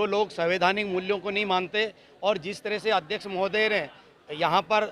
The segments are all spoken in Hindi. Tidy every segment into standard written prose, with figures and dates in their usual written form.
जो लोग संवैधानिक मूल्यों को नहीं मानते और जिस तरह से अध्यक्ष महोदय ने यहाँ पर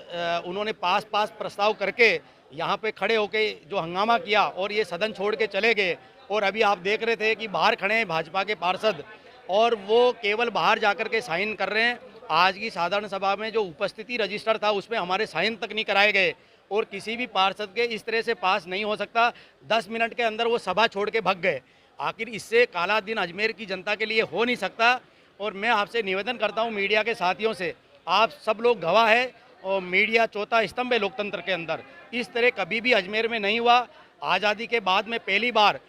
उन्होंने पास प्रस्ताव करके यहाँ पे खड़े होके जो हंगामा किया और ये सदन छोड़ के चले गए। और अभी आप देख रहे थे कि बाहर खड़े हैं भाजपा के पार्षद और वो केवल बाहर जाकर के साइन कर रहे हैं। आज की साधारण सभा में जो उपस्थिति रजिस्टर था उसमें हमारे साइन तक नहीं कराए गए और किसी भी पार्षद के इस तरह से पास नहीं हो सकता। 10 मिनट के अंदर वो सभा छोड़ के भाग गए। आखिर इससे काला दिन अजमेर की जनता के लिए हो नहीं सकता। और मैं आपसे निवेदन करता हूँ मीडिया के साथियों से, आप सब लोग गवाह है और मीडिया चौथा स्तंभ है लोकतंत्र के अंदर। इस तरह कभी भी अजमेर में नहीं हुआ। आज़ादी के बाद में पहली बार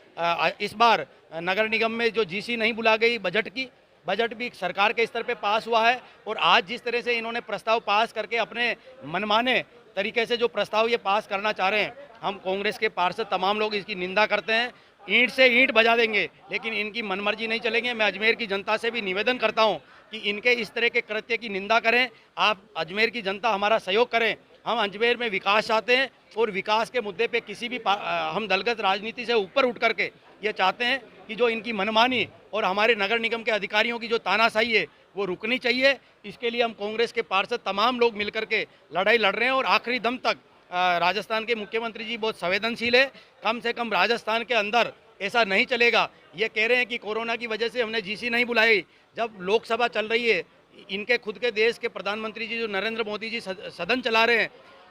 इस बार नगर निगम में जो जीसी नहीं बुला गई, बजट भी सरकार के स्तर पे पास हुआ है। और आज जिस तरह से इन्होंने प्रस्ताव पास करके अपने मनमाने तरीके से जो प्रस्ताव ये पास करना चाह रहे हैं, हम कांग्रेस के पार्षद तमाम लोग इसकी निंदा करते हैं। ईंट से ईंट बजा देंगे लेकिन इनकी मनमर्जी नहीं चलेंगे। मैं अजमेर की जनता से भी निवेदन करता हूं कि इनके इस तरह के कृत्य की निंदा करें। आप अजमेर की जनता हमारा सहयोग करें। हम अजमेर में विकास चाहते हैं और विकास के मुद्दे पे किसी भी हम दलगत राजनीति से ऊपर उठ करके ये चाहते हैं कि जो इनकी मनमानी और हमारे नगर निगम के अधिकारियों की जो तानाशाही है वो रुकनी चाहिए। इसके लिए हम कांग्रेस के पार्षद तमाम लोग मिलकर के लड़ाई लड़ रहे हैं और आखिरी दम तक। राजस्थान के मुख्यमंत्री जी बहुत संवेदनशील है। कम से कम राजस्थान के अंदर ऐसा नहीं चलेगा। ये कह रहे हैं कि कोरोना की वजह से हमने जीसी नहीं बुलाई, जब लोकसभा चल रही है। इनके खुद के देश के प्रधानमंत्री जी जो नरेंद्र मोदी जी सदन चला रहे हैं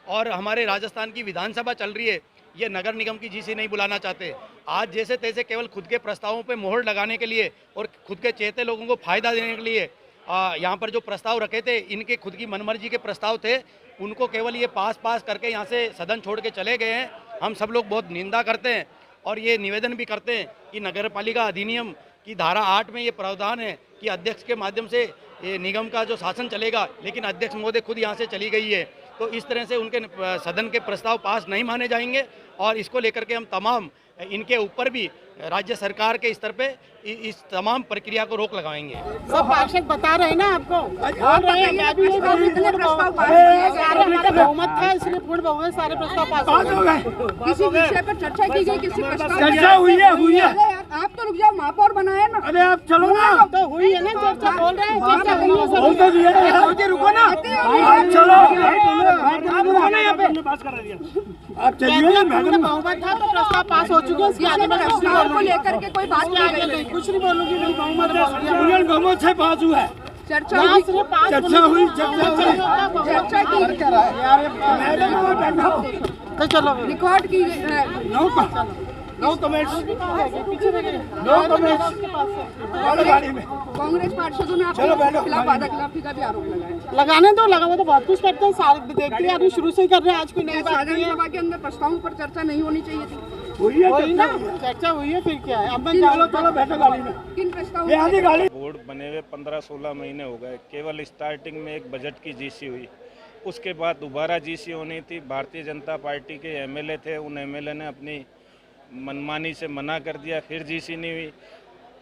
और हमारे राजस्थान की विधानसभा चल रही है, ये नगर निगम की जीसी नहीं बुलाना चाहते। आज जैसे तैसे केवल खुद के प्रस्तावों पे मोहर लगाने के लिए और खुद के चेहते लोगों को फायदा देने के लिए यहाँ पर जो प्रस्ताव रखे थे, इनके खुद की मनमर्जी के प्रस्ताव थे, उनको केवल ये पास करके यहाँ से सदन छोड़ के चले गए हैं। हम सब लोग बहुत निंदा करते हैं और ये निवेदन भी करते हैं कि नगरपालिका अधिनियम की धारा 8 में ये प्रावधान है कि अध्यक्ष के माध्यम से ये निगम का जो शासन चलेगा, लेकिन अध्यक्ष महोदय खुद यहाँ से चली गई है। तो इस तरह से उनके सदन के प्रस्ताव पास नहीं माने जाएंगे और इसको लेकर के हम तमाम इनके ऊपर भी राज्य सरकार के स्तर पे इस तमाम प्रक्रिया को रोक लगाएंगे। सब पार्षद बता रहे हैं ना आपको, बहुमत था इसलिए पूर्ण बहुमत सारे प्रस्ताव पास हो गए। किसी विषय पर चर्चा की गई, किसी प्रस्ताव चर्चा हुई है। आप तो रुक जाओ, महापौर बनाए ना। अरे आप चलो ना, तो हुई है ना चर्चा, बोल रहे हैं चर्चा हुई है। रुको ना, आप चलो, आप रुको ना यहाँ पे, आप चलिए। बहुमत था तो प्रस्ताव पास हो चुके हैं। इसके आगे मैं को लेकर के कोई बात नहीं, कुछ नहीं बोलूंगी। नहीं बहुमत से पास हुआ है। चर्चा हुई तो चलो रिकॉर्ड की नो कमेंट्स। कांग्रेस पार्षदों ने आपके खिलाफ वादाखिलाफी का भी आरोप लगाया। लगाने दो, लगा वो तो बहुत कुछ करते हैं, सारे देखते हैं, अभी शुरू से ही कर रहे हैं। आज कोई नई बात साधारण नहीं है। सभा के अंदर प्रस्तावों पर चर्चा नहीं होनी चाहिए थी। वही ना चर्चा हुई है, फिर क्या है। अब मैं चलो बैठो गाड़ी में। किन प्रस्तावों बोर्ड बने हुए 15-16 महीने हो गए। केवल स्टार्टिंग में एक बजट की जीसी हुई, उसके बाद दोबारा जीसी होनी थी। भारतीय जनता पार्टी के एमएलए थे, उन एमएलए ने अपनी मनमानी से मना कर दिया, फिर जीसी नहीं हुई।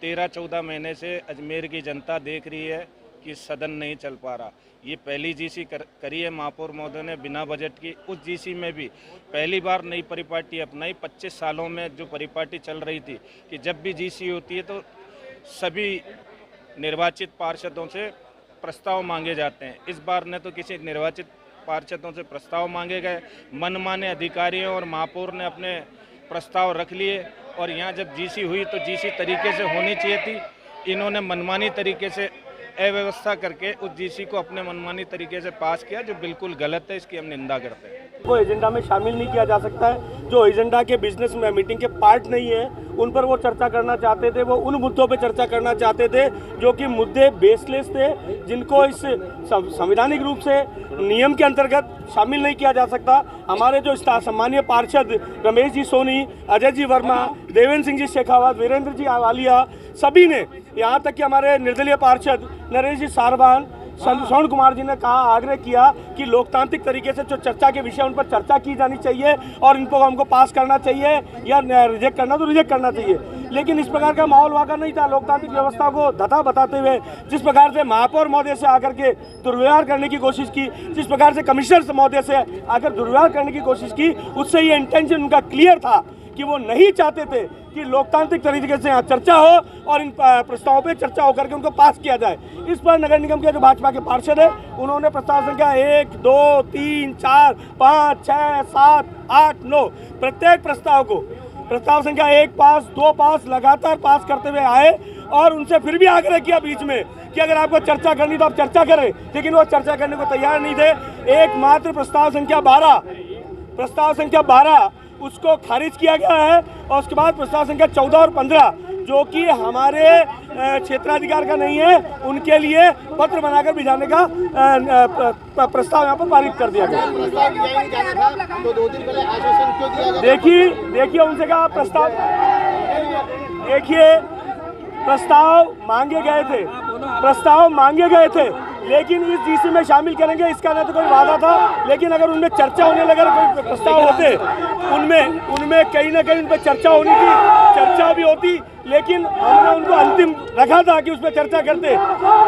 13-14 महीने से अजमेर की जनता देख रही है कि सदन नहीं चल पा रहा। ये पहली जीसी करी है महापौर महोदय ने बिना बजट की। उस जीसी में भी पहली बार नई परिपाटी अपनाई। 25 सालों में जो परिपाटी चल रही थी कि जब भी जीसी होती है तो सभी निर्वाचित पार्षदों से प्रस्ताव मांगे जाते हैं। इस बार ने तो किसी निर्वाचित पार्षदों से प्रस्ताव मांगे गए। मनमाने अधिकारियों और महापौर ने अपने प्रस्ताव रख लिए और यहाँ जब जीसी हुई तो जीसी तरीके से होनी चाहिए थी। इन्होंने मनमानी तरीके से अव्यवस्था करके उस जीसी को अपने मनमानी तरीके से पास किया, जो बिल्कुल गलत है। इसकी हम निंदा करते हैं। वो एजेंडा में शामिल नहीं किया जा सकता है। जो एजेंडा के बिजनेस में मीटिंग के पार्ट नहीं है, उन पर वो चर्चा करना चाहते थे। वो उन मुद्दों पे चर्चा करना चाहते थे जो कि मुद्दे बेसलेस थे, जिनको इस संवैधानिक रूप से नियम के अंतर्गत शामिल नहीं किया जा सकता। हमारे जो सम्मानीय पार्षद रमेश जी सोनी, अजय जी वर्मा, देवेंद्र सिंह जी शेखावत, वीरेंद्र जी आवालिया, सभी ने, यहाँ तक कि हमारे निर्दलीय पार्षद नरेश जी सारवान, श्रवण कुमार जी ने कहा, आग्रह किया कि लोकतांत्रिक तरीके से जो चर्चा के विषय उन पर चर्चा की जानी चाहिए और इनको हमको पास करना चाहिए या रिजेक्ट करना तो रिजेक्ट करना चाहिए। लेकिन इस प्रकार का माहौल वहाँ का नहीं था। लोकतांत्रिक व्यवस्था को धता बताते हुए जिस प्रकार से महापौर महोदय से आकर के दुर्व्यवहार करने की कोशिश की, जिस प्रकार से कमिश्नर महोदय से आकर दुर्व्यवहार करने की कोशिश की, उससे ये इंटेंशन उनका क्लियर था कि वो नहीं चाहते थे कि लोकतांत्रिक तरीके से यहाँ चर्चा हो और इन प्रस्तावों पे चर्चा होकर के उनको पास किया जाए। इस पर नगर निगम के जो भाजपा के पार्षद है उन्होंने प्रस्ताव संख्या 1, 2, 3, 4, 5, 6, 7, 8, 9 प्रत्येक प्रस्ताव को प्रस्ताव संख्या 1 पास, 2 पास लगातार पास करते हुए आए और उनसे फिर भी आग्रह किया बीच में कि अगर आपको चर्चा करनी तो आप चर्चा करें, लेकिन वो चर्चा करने को तैयार नहीं थे। एकमात्र प्रस्ताव संख्या 12 उसको खारिज किया गया है और उसके बाद प्रस्ताव संख्या 14 और 15 जो कि हमारे क्षेत्राधिकार का नहीं है उनके लिए पत्र बनाकर भिजाने का प्रस्ताव यहाँ पर पारित कर दिया गया। तो 2 दिन पहले आश्वासन क्यों दिया गया? देखिए उनसे कहा प्रस्ताव मांगे गए थे लेकिन इस जीसी में शामिल करेंगे इसका ना तो कोई वादा था, लेकिन अगर उनमें चर्चा होने लगा कोई प्रस्ताव होते उनमें कहीं ना कहीं उन पर चर्चा होनी थी, चर्चा भी होती, लेकिन हमने उनको अंतिम रखा था कि उस पर चर्चा करते,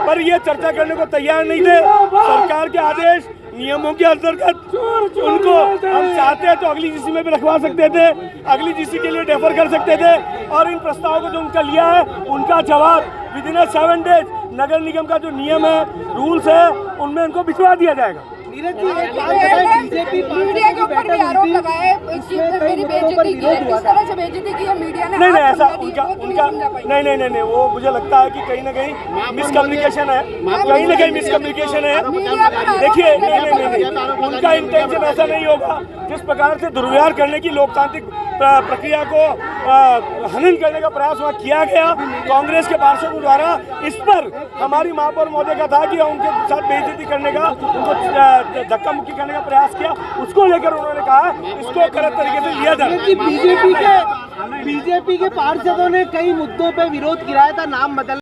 पर ये चर्चा करने को तैयार नहीं थे। सरकार के आदेश नियमों के अंतर्गत उनको हम चाहते हैं तो अगली जीसी में भी रखवा सकते थे, अगली जीसी के लिए डेफर कर सकते थे और इन प्रस्तावों को जो उनका लिया है उनका जवाब विदिन 7 डेज नगर निगम का जो नियम है, रूल्स है, उनमें उनको भिजवा दिया जाएगा। नीरज जी, एक बात बताएं, बीजेपी मीडिया के ऊपर भी आरोप लगाए कि मेरी बेइज्जती की है, किस तरह से बेइज्जती की है मीडिया ने? नहीं ऐसा उनका नहीं वो मुझे लगता है कि कहीं ना कहीं मिसकम्युनिकेशन है, कहीं ना कहीं मिसकम्युनिकेशन है। देखिए नहीं उनका इंटेंशन ऐसा नहीं होगा। जिस प्रकार से दुर्व्यवहार करने की लोकतांत्रिक प्रक्रिया को हनन करने का प्रयास वहाँ किया गया कांग्रेस के पार्षदों द्वारा, इस पर हमारी महापौर महोदय का था कि उनके साथ बेइज्जती करने का, उनको धक्का मुक्की करने का प्रयास किया, उसको लेकर उन्होंने कहा इसको गलत तरीके से लिया जाए। बीजेपी के पार्षदों ने कई मुद्दों पे विरोध गिराया था, नाम बदल